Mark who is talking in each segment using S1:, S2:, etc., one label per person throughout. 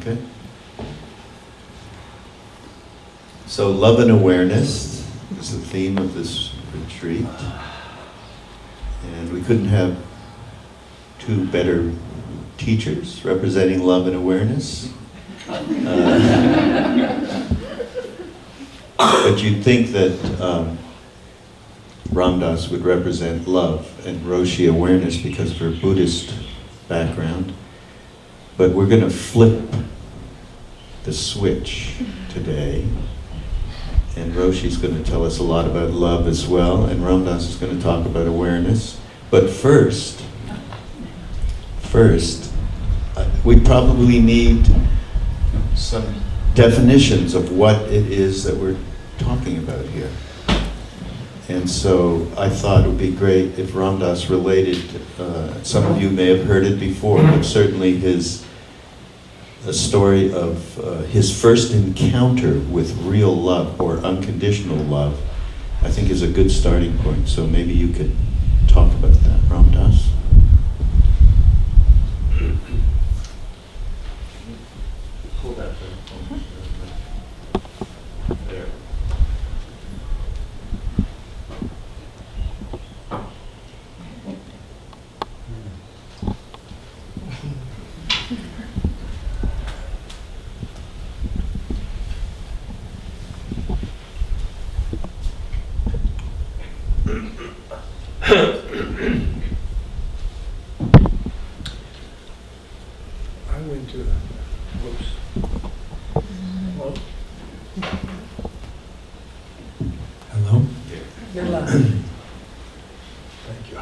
S1: Okay. So love and awareness is the theme of this retreat. And we couldn't have two better teachers representing love and awareness. But you'd think that Ramdas would represent love and Roshi awareness because of her Buddhist background. But we're going to flip the switch today. And Roshi's going to tell us a lot about love as well, and Ramdas is going to talk about awareness. But first, we probably need some definitions of what it is that we're talking about here. And so I thought it would be great if Ramdas related, some of you may have heard it before, but certainly a story of his first encounter with real love or unconditional love, I think is a good starting point. So maybe you could talk about that, Ramdas.
S2: Hold that there. There.
S3: I went to, whoops. Hello? Hello?
S4: You're live.
S3: Thank you.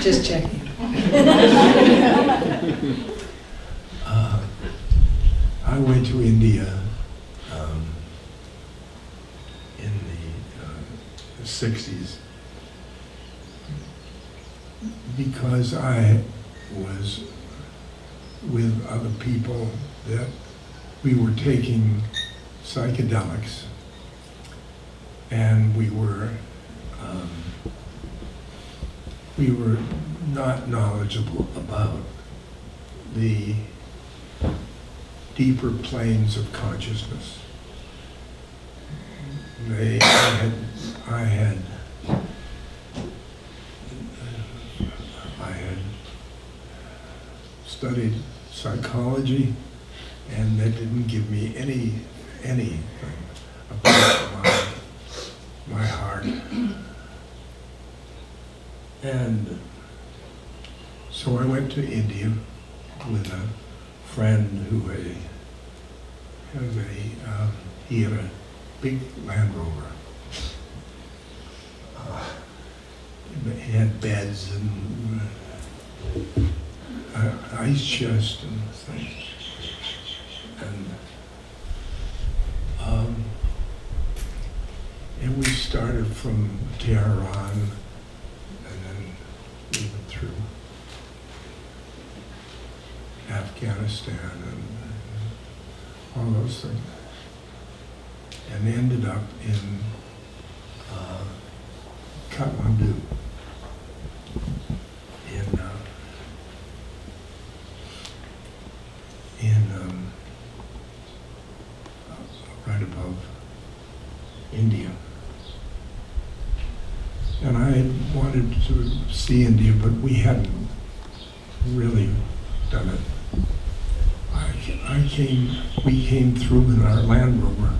S4: Just checking.
S3: I went to India in the 60s because I was with other people that we were taking psychedelics, and we were not knowledgeable about the deeper planes of consciousness. I had studied psychology, and that didn't give me anything about my heart. And so I went to India with a friend who he had a big Land Rover. He had beds and ice chest and things. And we started from Tehran, and then we went through Afghanistan and all those things, and ended up in Kathmandu, right above India. And I had wanted to see India, but we hadn't really done it. We came through in our Land Rover,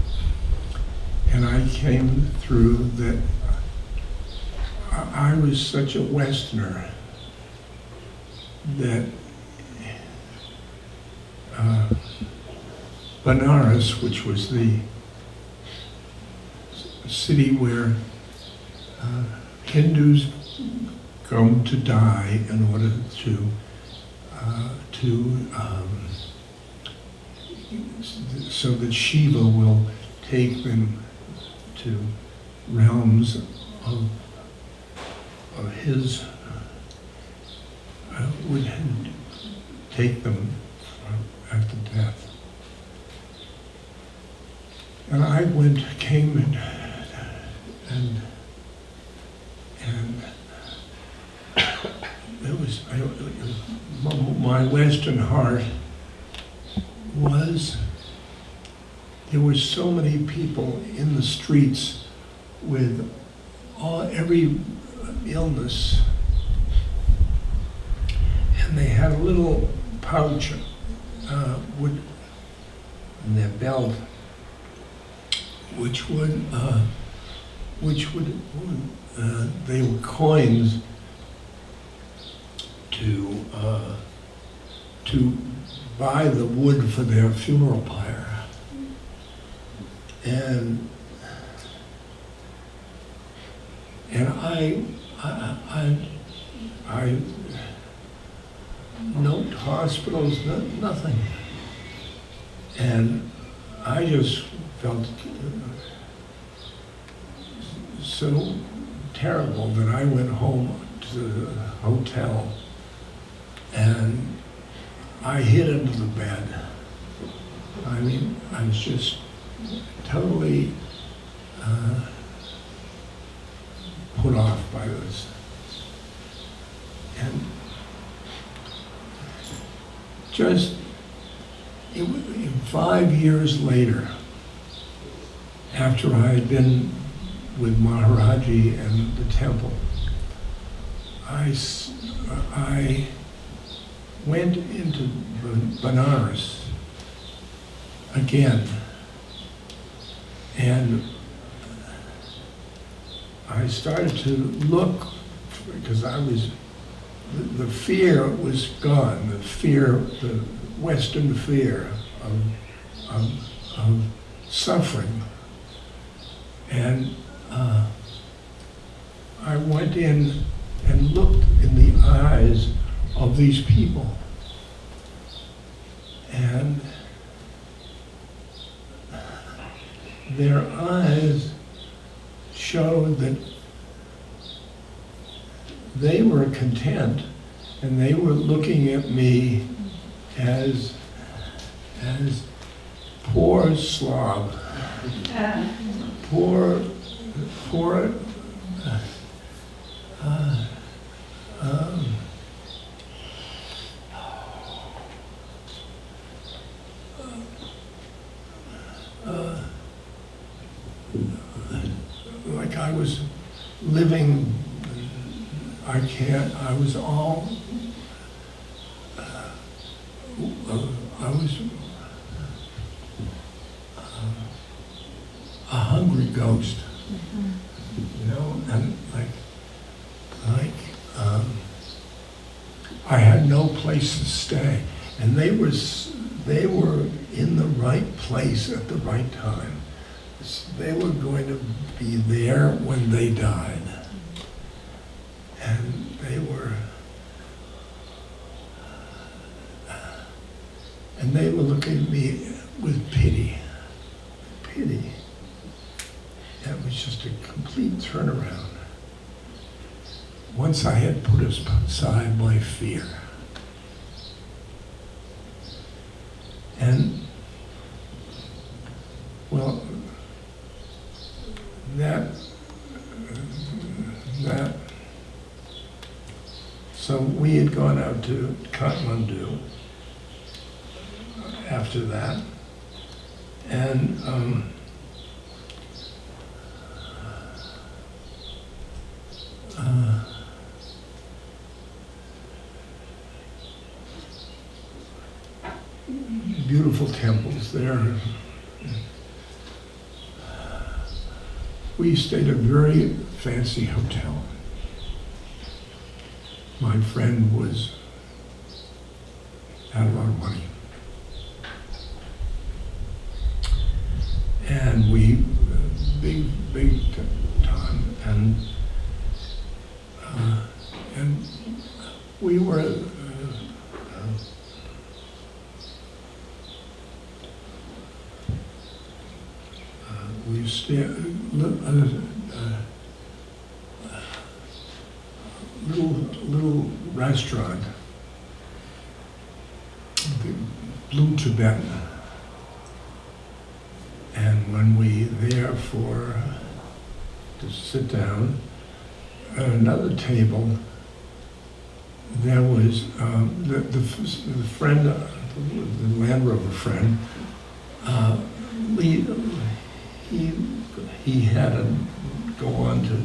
S3: and I came through that I was such a Westerner that Benares, which was the city where Hindus go to die in order so that Shiva will take them to realms of his, would take them after death. And I came and it my Western heart was there were so many people in the streets with every illness, and they had a little pouch in their belt, which would they were coins to buy the wood for their funeral pyre. And I note hospitals, nothing. And I just felt so terrible that I went home to the hotel and I hid under the bed. I mean, I was just totally put off by this. And just 5 years later, after I had been with Maharaji and the temple, I went into Benares again, and I started to look, because the fear was gone, the Western fear of suffering. And I went in and looked in the eyes of these people. And their eyes showed that they were content, and they were looking at me as poor slob, poor like I was living, I was all, I was a hungry ghost, you know, and I had no place to stay, and they were in the right place at the right time. They were going to be there when they died, and they were looking at me with pity. That was just a complete turnaround. Once I had put aside my fear. And, well, so we had gone out to Kathmandu after that, and beautiful temples there. We stayed at a very fancy hotel. My friend had a lot of money. And we, big time, and we were we stayed little restaurant, the Blue Tibetan. And when we there to sit down at another table, there was the friend, the Land Rover friend, he had to go on to,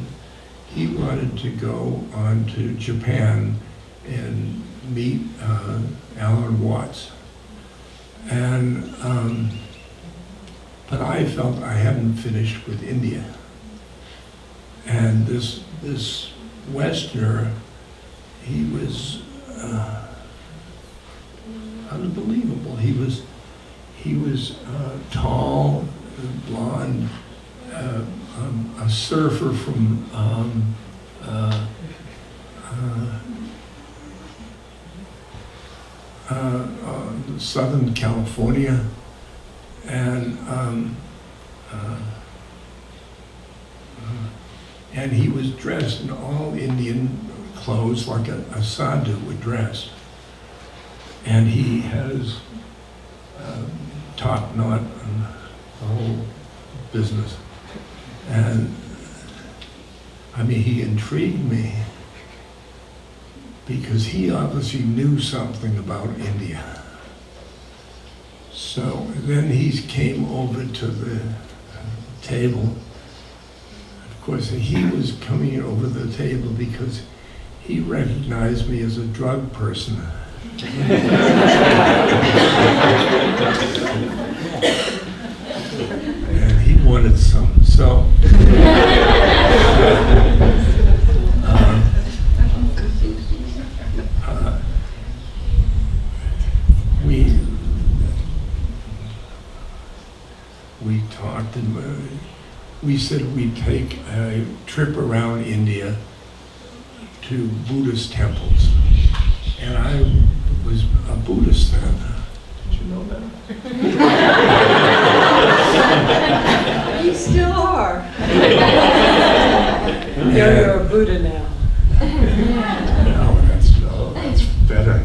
S3: he wanted to go on to Japan and meet Alan Watts. And, but I felt I hadn't finished with India. And this Westerner, he was unbelievable. He was tall, blonde, a surfer from Southern California, and he was dressed in all Indian clothes like a sadhu would dress. And he had his top knot and the whole business. And I mean, he intrigued me because he obviously knew something about India. So then he came over to the table. Of course, he was coming over the table because he recognized me as a drug person. And he wanted some, so we talked, and we said we'd take a trip around India to Buddhist temples. And I was a Buddhist then. Did you know that?
S4: You still are. You're a Buddha now.
S3: No, that's better.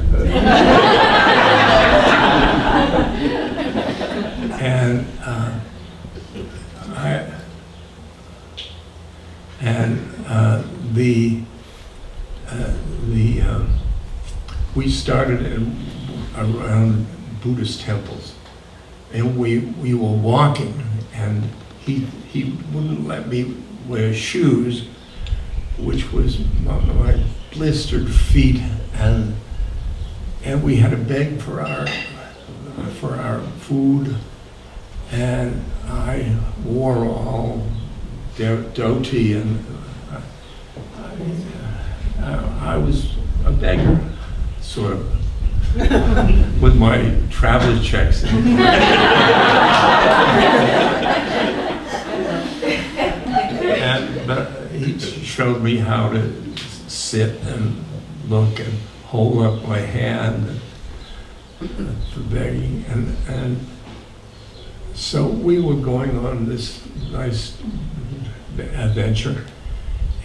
S3: We started around Buddhist temples, and we were walking, and he wouldn't let me wear shoes, which was my blistered feet, and we had to beg for our food, and I wore all dhoti, and I was a beggar, sort of, with my travel checks. But he showed me how to sit and look and hold up my hand for begging. And so we were going on this nice adventure,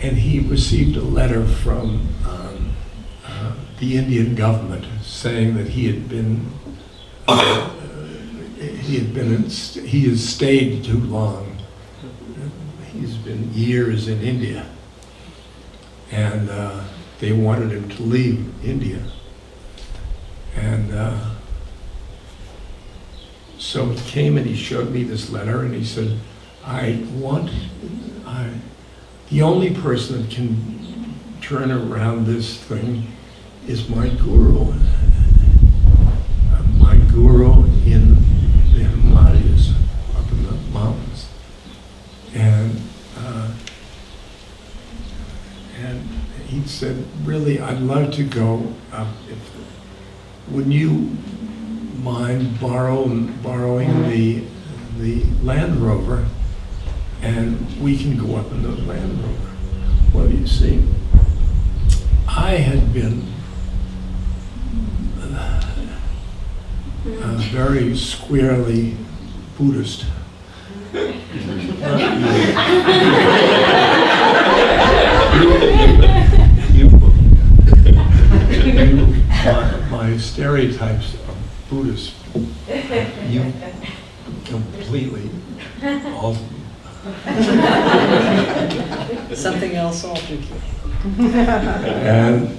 S3: and he received a letter from the Indian government saying that he has stayed too long. He's been years in India, and they wanted him to leave India. And so he came and he showed me this letter, and he said, the only person that can turn around this thing is my guru. My guru in the Himalayas, up in the mountains. And he said, really, I'd love to go up. Would you mind borrowing the Land Rover, and we can go up in the Land Rover? Well, you see, I had been very squarely Buddhist. My stereotypes of Buddhists, you completely altered.
S4: Something else altered you.
S3: And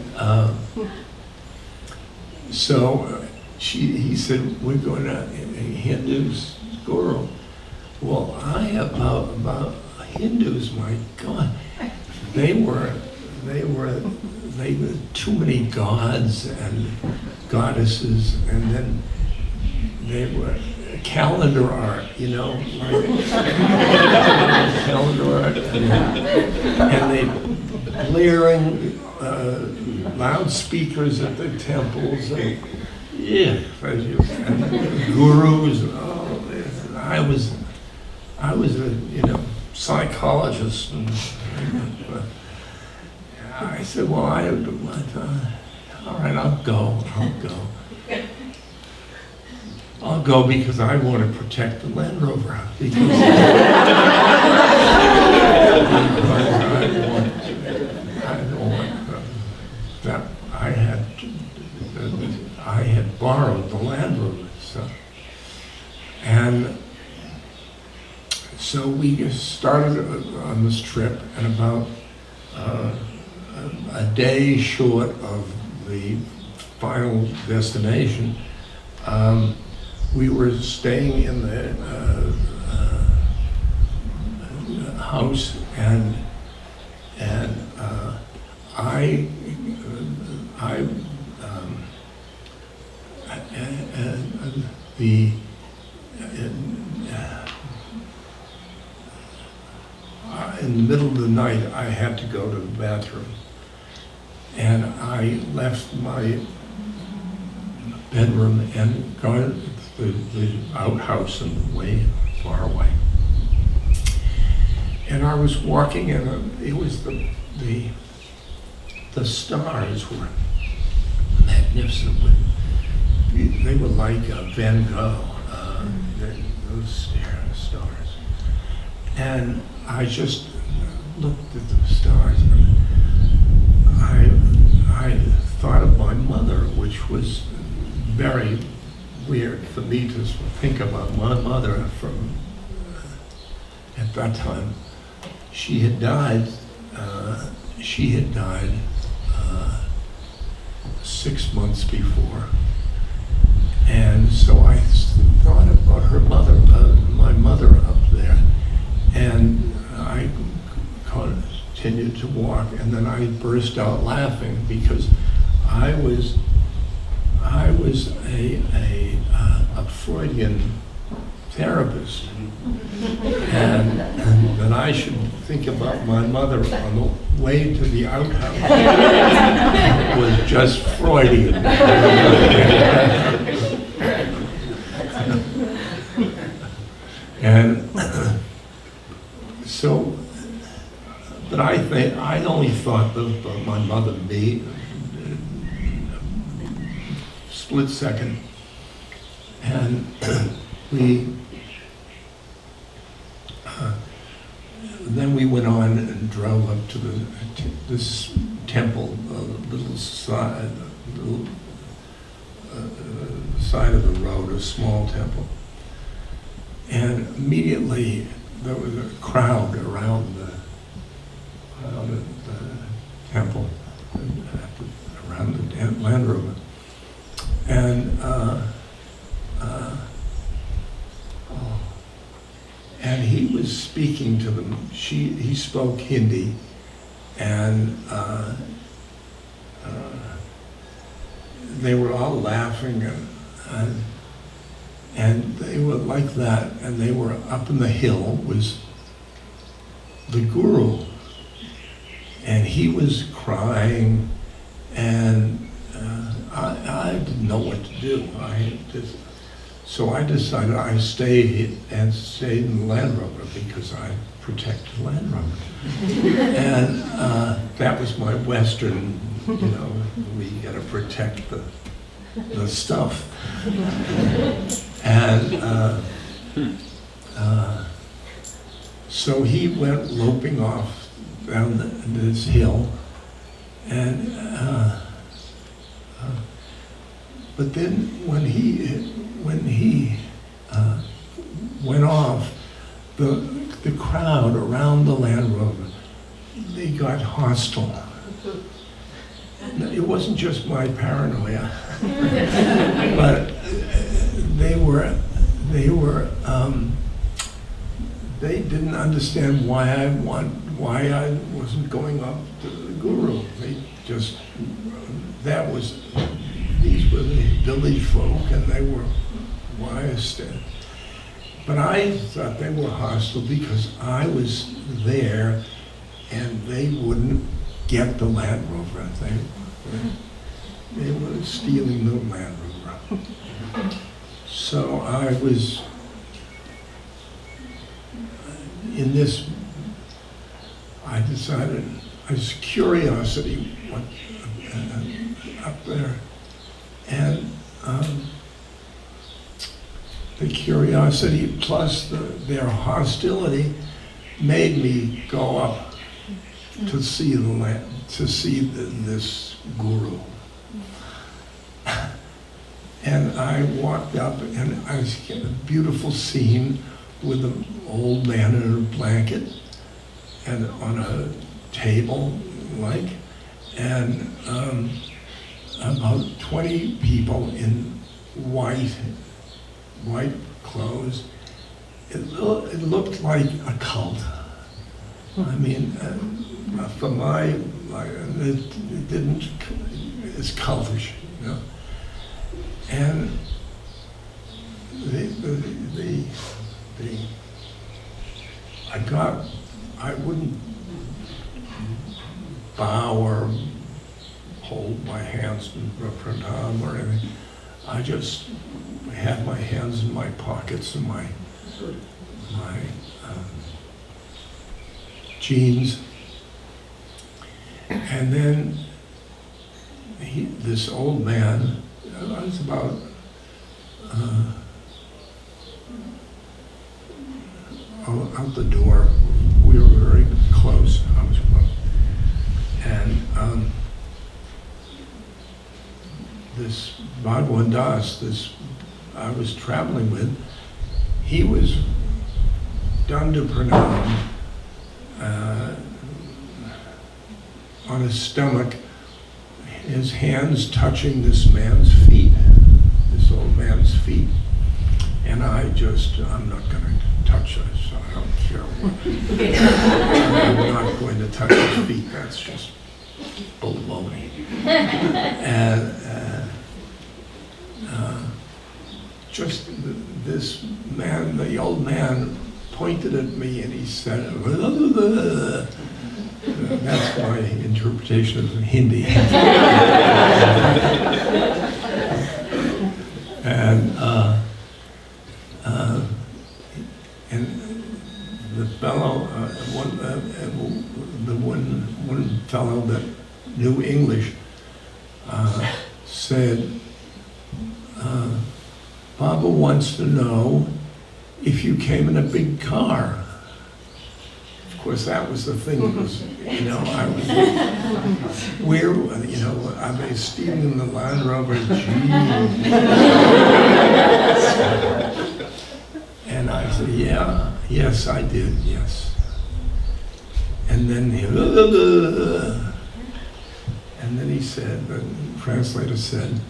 S3: so he said, we're going to Hindus, guru. Well, about Hindus, my God, they were too many gods and goddesses, and then they were calendar art, like calendar art, and they blaring loudspeakers at the temples, and gurus. I was a psychologist, and I said, well, all right, I'll go because I want to protect the Land Rover, because I don't want that. I had borrowed the Land Rover, and so we just started on this trip, and about a day short of the final destination, we were staying in the house, and in the middle of the night, I had to go to the bathroom, and I left my bedroom and got the outhouse and way far away. And I was walking, and it was the stars were magnificent. They were like Van Gogh, those stars. And I just looked at the stars, and I thought of my mother, which was very weird for me to think about my mother from at that time. She had died 6 months before, and so I thought about her mother, my mother up there, and I continued to walk, and then I burst out laughing because I was a Freudian therapist, and that I should think about my mother on the way to the outhouse was just Freudian. And so, but I only thought of my mother, me, split second, and then we went on and drove up to this temple, little side of the road, a small temple, and immediately there was a crowd around the temple, around the Land Rover, and he was speaking to them. He spoke Hindi, and they were all laughing, and they were like that, and they were up in the hill was the guru, and he was crying, and I didn't know what to do. So I decided I stayed in the Land Rover because I protect the Land Rover. And that was my Western, we got to protect the stuff. And so he went loping off down this hill, and but then when he went off, the crowd around the Land Rover, they got hostile, It wasn't just my paranoia, but they didn't understand why I wasn't going up to the guru. These were the village folk, and they were wise. But I thought they were hostile because I was there, and they wouldn't get the Land Rover. They were stealing the Land Rover. So I was in this. I decided, as curiosity went up there, and the curiosity plus their hostility made me go up to see the land, to see this guru. And I walked up, and I was in a beautiful scene with an old man in a blanket and on a table, and about 20 people in white clothes. It looked like a cult. I mean, for it didn't, it's cultish, you know. And I wouldn't bow or hold my hands in pranam or anything. I just had my hands in my pockets and my jeans. And then this old man, I was about out the door. We were very close. I was close. And this Bhagwan Das, this I was traveling with, he was done to pranam on his stomach, his hands touching this man's feet, this old man's feet. And I'm not going to touch this, I don't care what. I'm not going to touch his feet, that's just baloney. And just this man, the old man, pointed at me and he said, that's my interpretation of Hindi. And the fellow, one fellow that knew English said, Baba wants to know if you came in a big car. Of course, that was the thing. Was, I was stealing the Land Rover. And I said, yes, I did, yes. And then he said, the translator said,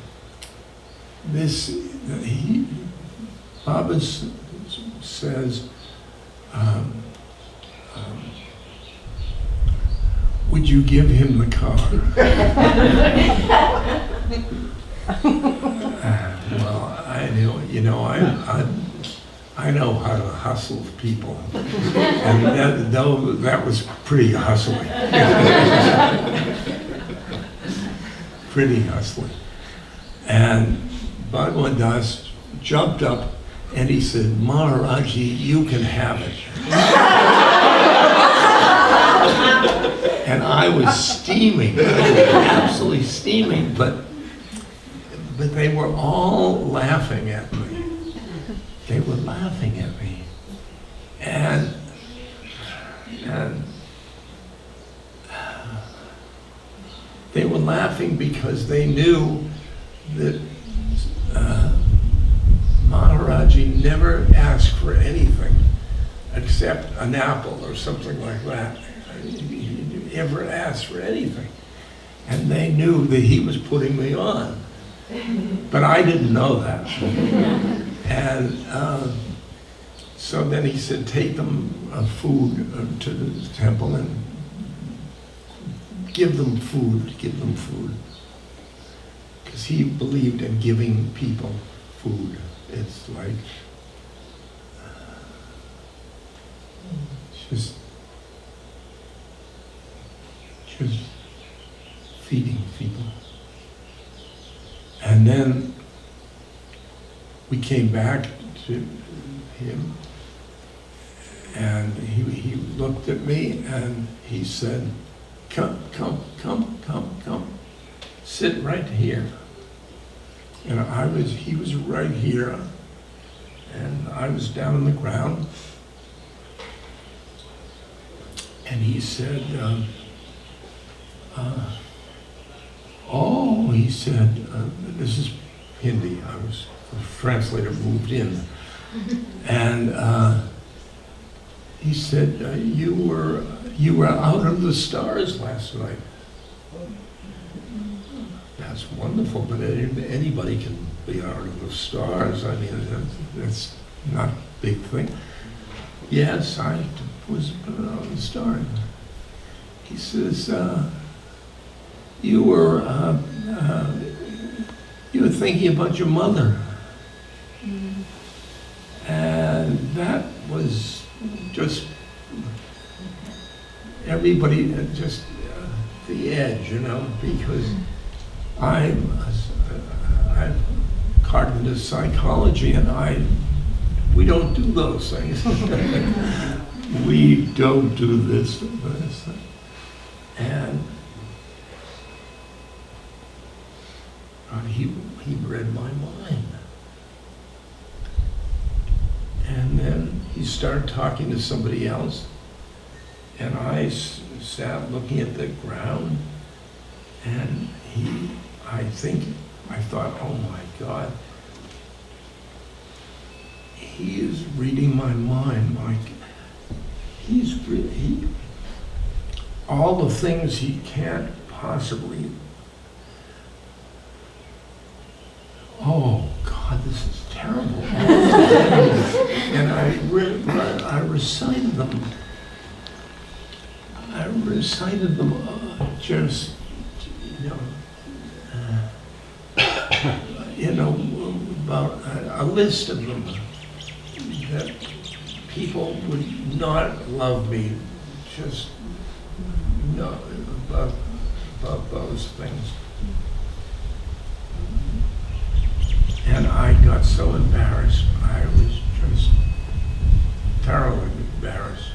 S3: Baba says, would you give him the car? Well, I know how to hustle people, and that was pretty hustling. Pretty hustling. And Bhagwan Das jumped up and he said, Maharaji, you can have it. And I was steaming, absolutely steaming, but they were all laughing at me. They were laughing at me. And they were laughing because they knew that Maharaji never asked for anything except an apple or something like that. He ever asked for anything. And they knew that he was putting me on. But I didn't know that. And so then he said, take them food to the temple and give them food, Because he believed in giving people food. It's like, just feeding people. And then we came back to him, and he looked at me and he said, come, sit right here. And he was right here, and I was down on the ground. And he said, he said, this is Hindi. The translator moved in. And he said, you were out of the stars last night. That's wonderful, but anybody can be out of the stars. I mean, that's not a big thing. Yes, I was out of the stars. He says, you were thinking about your mother. And that was just, everybody just the edge, because I'm cognitive psychology, and we don't do those things. We don't do this. And he read my mind. And then he started talking to somebody else, and I sat looking at the ground, and I thought, oh my God, he is reading my mind. All the things he can't possibly. Oh God, this is terrible. And I recited them. Just, about a list of them that people would not love me, just about those things. And I got so embarrassed. I was just thoroughly embarrassed.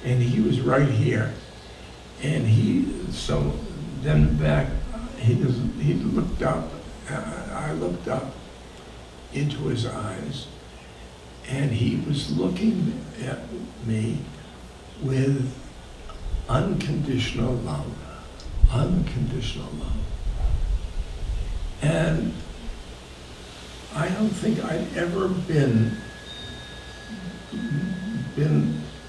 S3: And he was right here. And so then back, he looked up. I looked up into his eyes, and he was looking at me with unconditional love. Unconditional love. And I don't think I'd ever been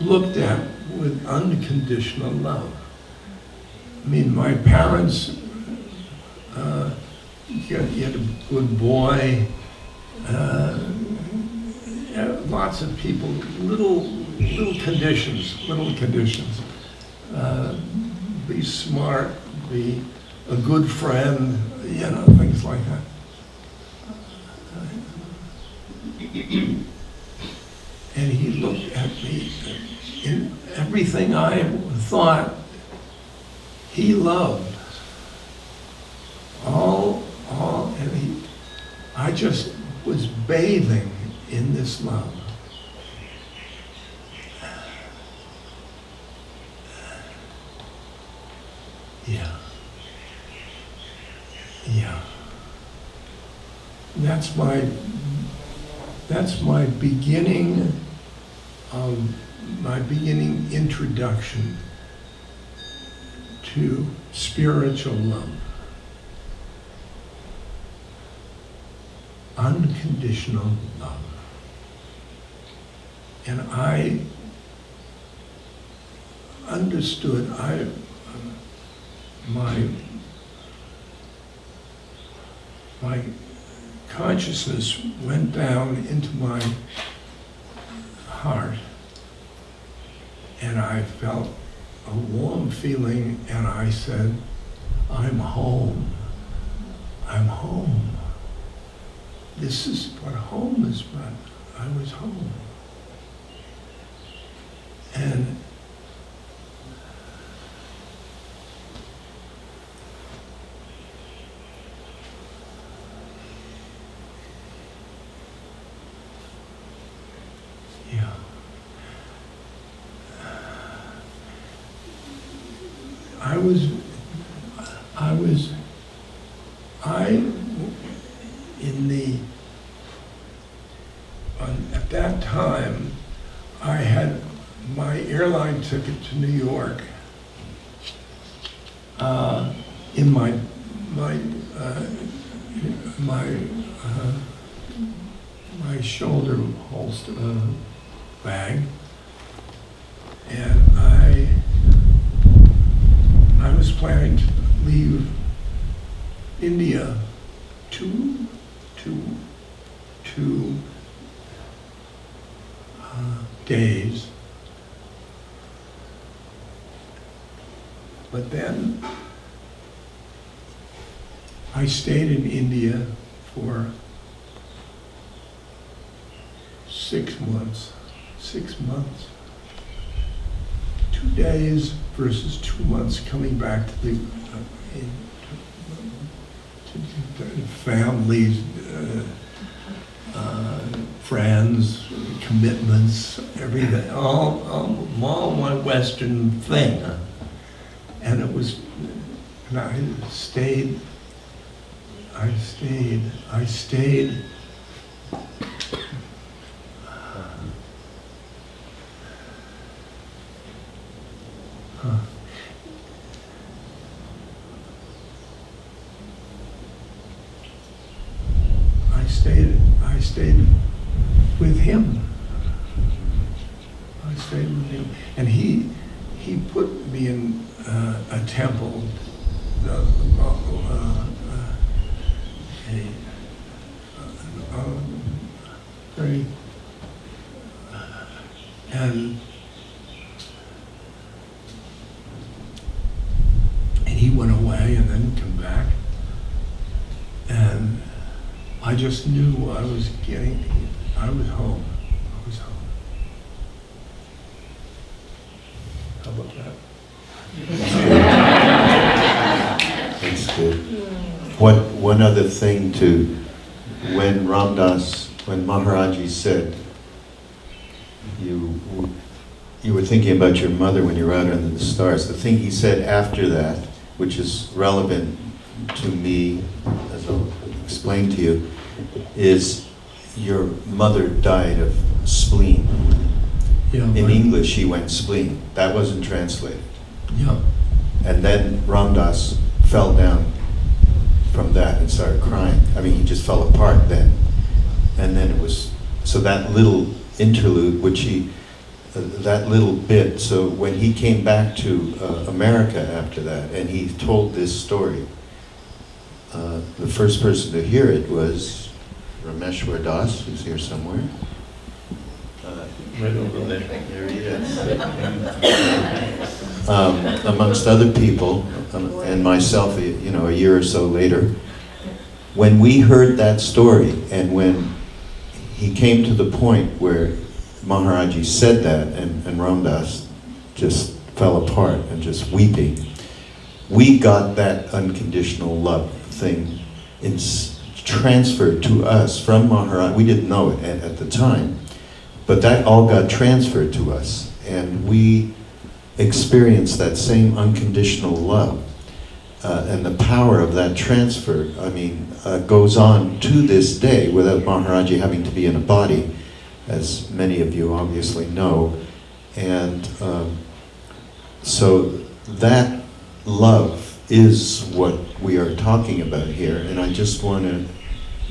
S3: looked at with unconditional love. I mean, my parents, you had a good boy, lots of people, little conditions. Be smart, be a good friend, things like that. And he looked at me, in everything I thought he loved. And I just was bathing in this love. Yeah. That's my beginning introduction to spiritual love. Unconditional love. And I understood, my consciousness went down into my heart, and I felt a warm feeling, and I said, I'm home. I'm home. This is what home is about. I was home. And yeah. At that time, I had my airline ticket to New York in my shoulder holster bag, and I was planning to leave India two days, but then I stayed in India for 6 months. 6 months. 2 days versus 2 months coming back to the families, friends, commitments, everything, all one Western thing. And it was, and I stayed. I stayed with him. I stayed with him, and he put me in a temple, very, and he went away and then come back, and I just knew I was home. I was home. How about that?
S1: That's good. One other thing when Maharaji said, you were thinking about your mother when you were out under the stars, the thing he said after that, which is relevant to me, as I'll explain to you, is your mother died of spleen.
S3: Yeah,
S1: In English, she went spleen. That wasn't translated.
S3: Yeah.
S1: And then Ramdas fell down from that and started crying. I mean, he just fell apart then. And then it was, so that little interlude, that little bit, so when he came back to America after that, and he told this story, the first person to hear it was Rameshwar Das, who's here somewhere. Right over there. There he is. Amongst other people, and myself, a year or so later, when we heard that story, and when he came to the point where Maharaji said that, and Ramdas just fell apart and just weeping, we got that unconditional love thing transferred to us from Maharaji. We didn't know it at the time, but that all got transferred to us, and we experienced that same unconditional love. And the power of that transfer, goes on to this day without Maharaji having to be in a body, as many of you obviously know. And so that love is what we are talking about here. And I just want to,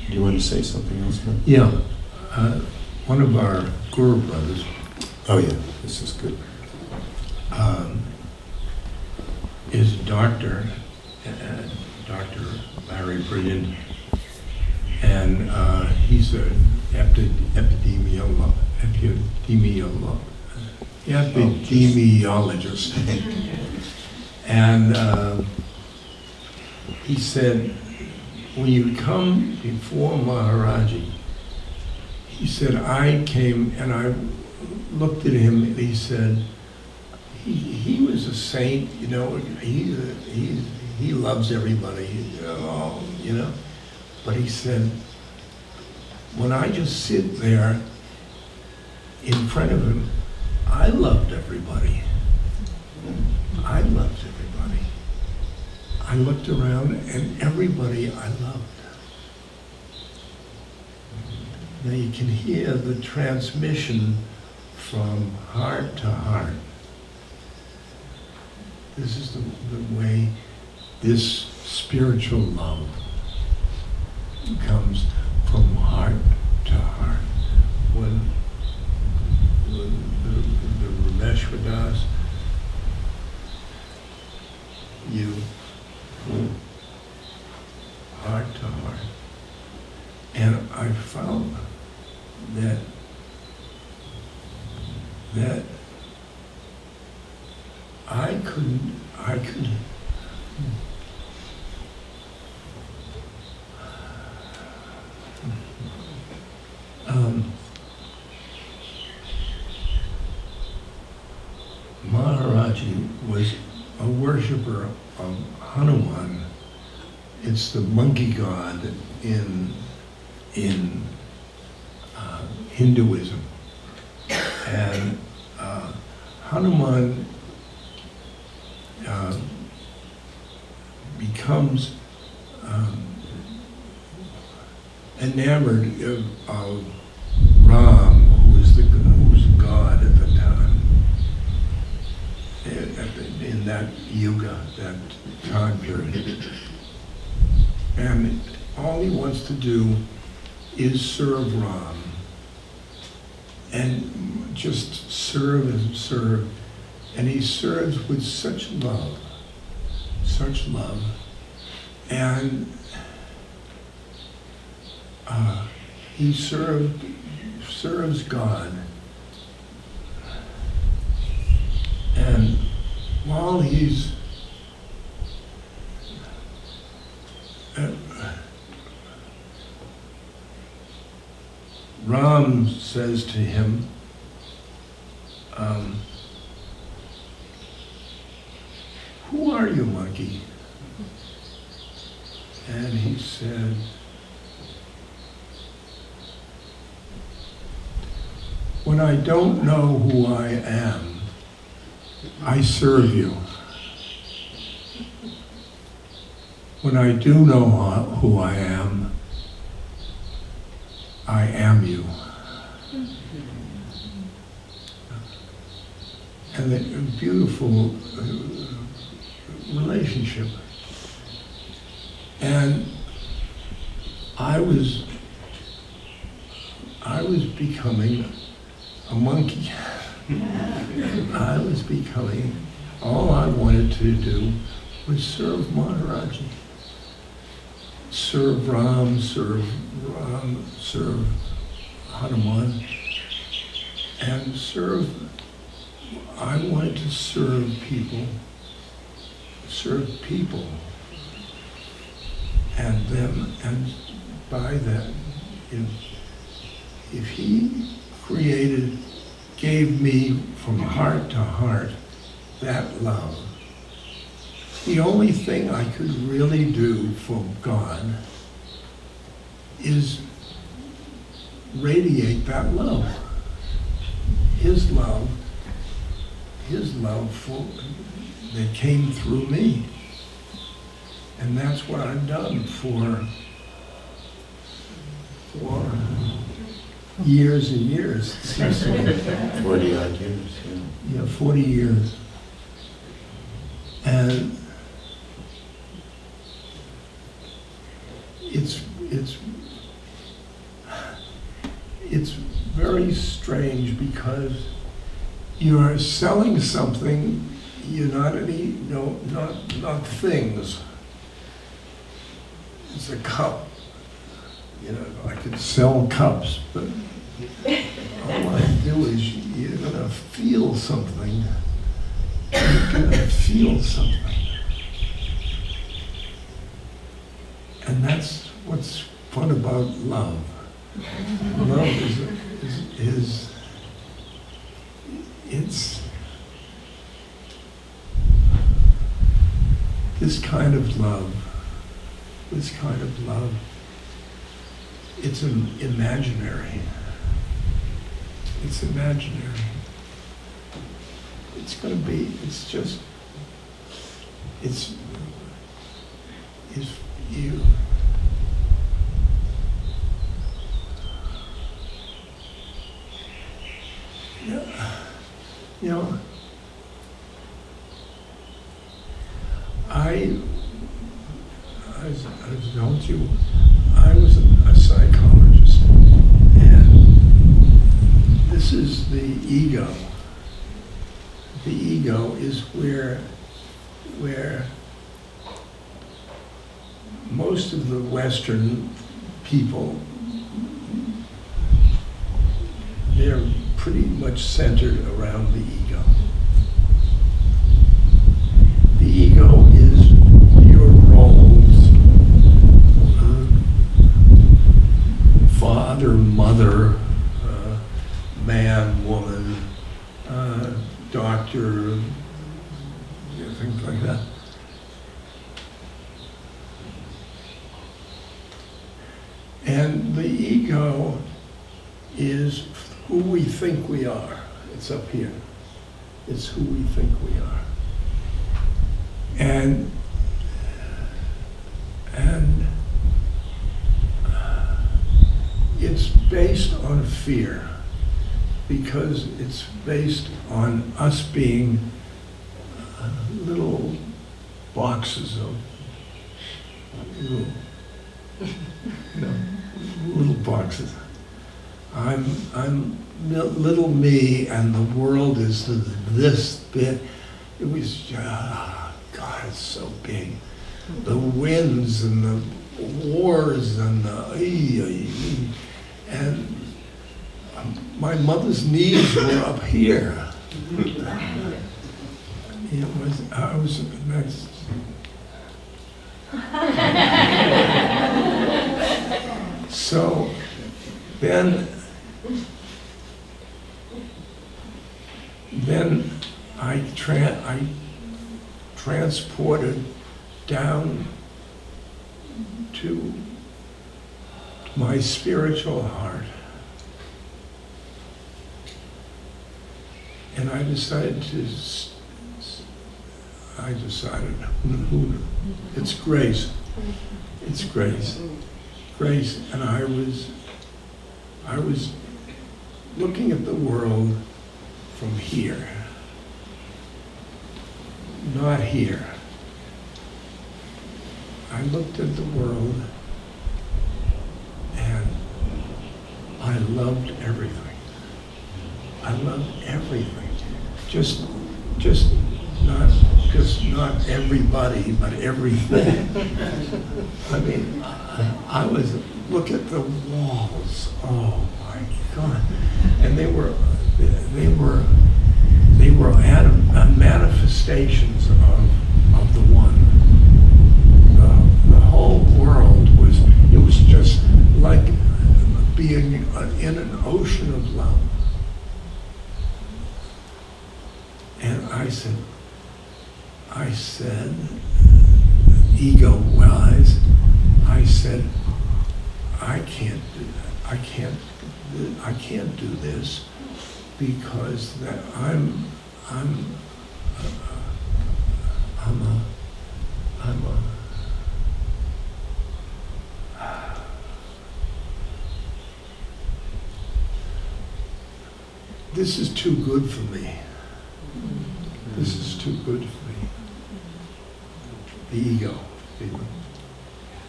S1: do you want to say something else now?
S3: Yeah. One of our Guru brothers.
S1: Oh yeah, this is good.
S3: Is a doctor, Dr. Larry Brilliant, and he's an epidemiologist. And he said, when you come before Maharaji, he said, I came and I looked at him and he said, he was a saint, you know, he loves everybody, you know. But he said, when I just sit there in front of him, I loved everybody. I loved everybody. I looked around and everybody I loved. Now you can hear the transmission from heart to heart. This is the way this spiritual love comes from heart to heart. When the Rameshwadas, you, heart to heart. And I found that I couldn't Maharaji was a worshiper of Hanuman. It's the monkey god in Hinduism. And Hanuman becomes enamored of Ram, who was God at the time, in that yuga, that time period. And all he wants to do is serve Ram, and just serve and serve. And he serves with such love, and he serves God. And while he's Ram says to him, who are you, monkey? And he said, when I don't know who I am, I serve you. When I do know who I am you. And a beautiful relationship. And I was becoming a monkey. I was becoming, all I wanted to do was serve Maharaji. Serve Ram, serve Hanuman, and I wanted to serve people, and them, and by that, if he gave me from heart to heart that love, the only thing I could really do for God is radiate that love. His love that came through me. And that's what I've done for years and years.
S1: 40 odd years, yeah.
S3: Yeah, 40 years. And it's very strange because you're selling something, you're not not things. It's a cup. I could sell cups, but all I do is you're gonna feel something. You're gonna feel something. And that's what's fun about love. Love is it's this kind of love, it's imaginary. It's imaginary. It's gonna be, it's you. Yeah. You know, I told you, I was a psychologist, and this is the ego. The ego is where most of the Western people, they're pretty much centered around the ego. The ego is your roles, father, mother, man, woman, doctor, things like that. And the ego is who we think we are. It's up here. It's who we think we are. And it's based on fear, because it's based on us being little boxes of little boxes. I'm little me, and the world is this bit. It was, God, it's so big. The winds and the wars and and my mother's knees were up here. So then I transported down to my spiritual heart. And I decided, it's grace. It's grace. Grace, and I was looking at the world from here, not here. I looked at the world and I loved everything. I loved everything. Just not everybody, but everything. I mean, I was, look at the walls. Oh my God. And they were manifestations of the one. The whole world it was just like being in an ocean of love. And I said, ego-wise, I said, I can't do that. I can't do this, because that I'm this is too good for me. This is too good for me. The ego.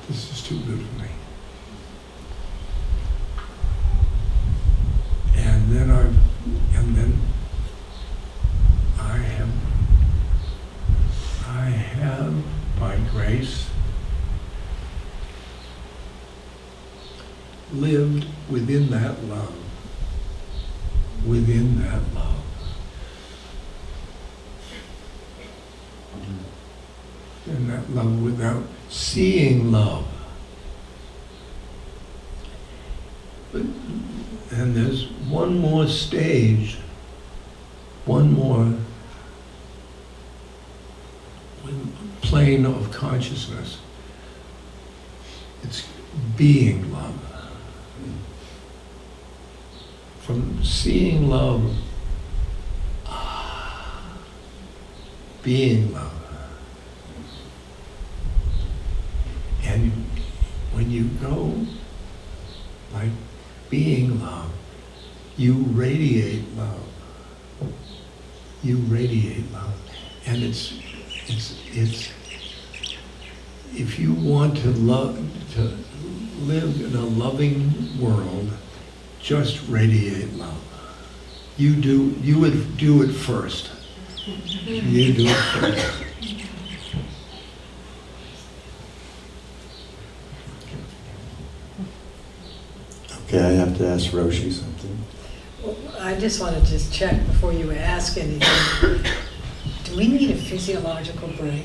S3: This is too good for me. And then I have by grace lived within that love. Within that love. And that love without seeing love. But, and there's one more stage, one more plane of consciousness. It's being love. From seeing love, being love. And when you go like being love, you radiate love. You radiate love. And it's if you want to love, to live in a loving world, just radiate love. You would do it first. You do it first.
S1: Okay, I have to ask Roshi something.
S5: Well, I just want to just check before you ask anything. Do we need a physiological break?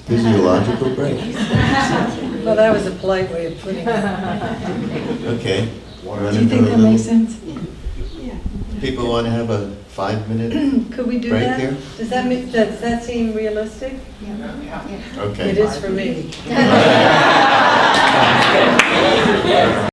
S1: Physiological break.
S5: Well, that was a polite way of putting it.
S1: Okay.
S6: Do you think that makes sense?
S1: People want to have a 5-minute
S5: Could we do
S1: break
S5: that?
S1: here?
S5: Does that seem realistic?
S1: Okay.
S5: It is for me.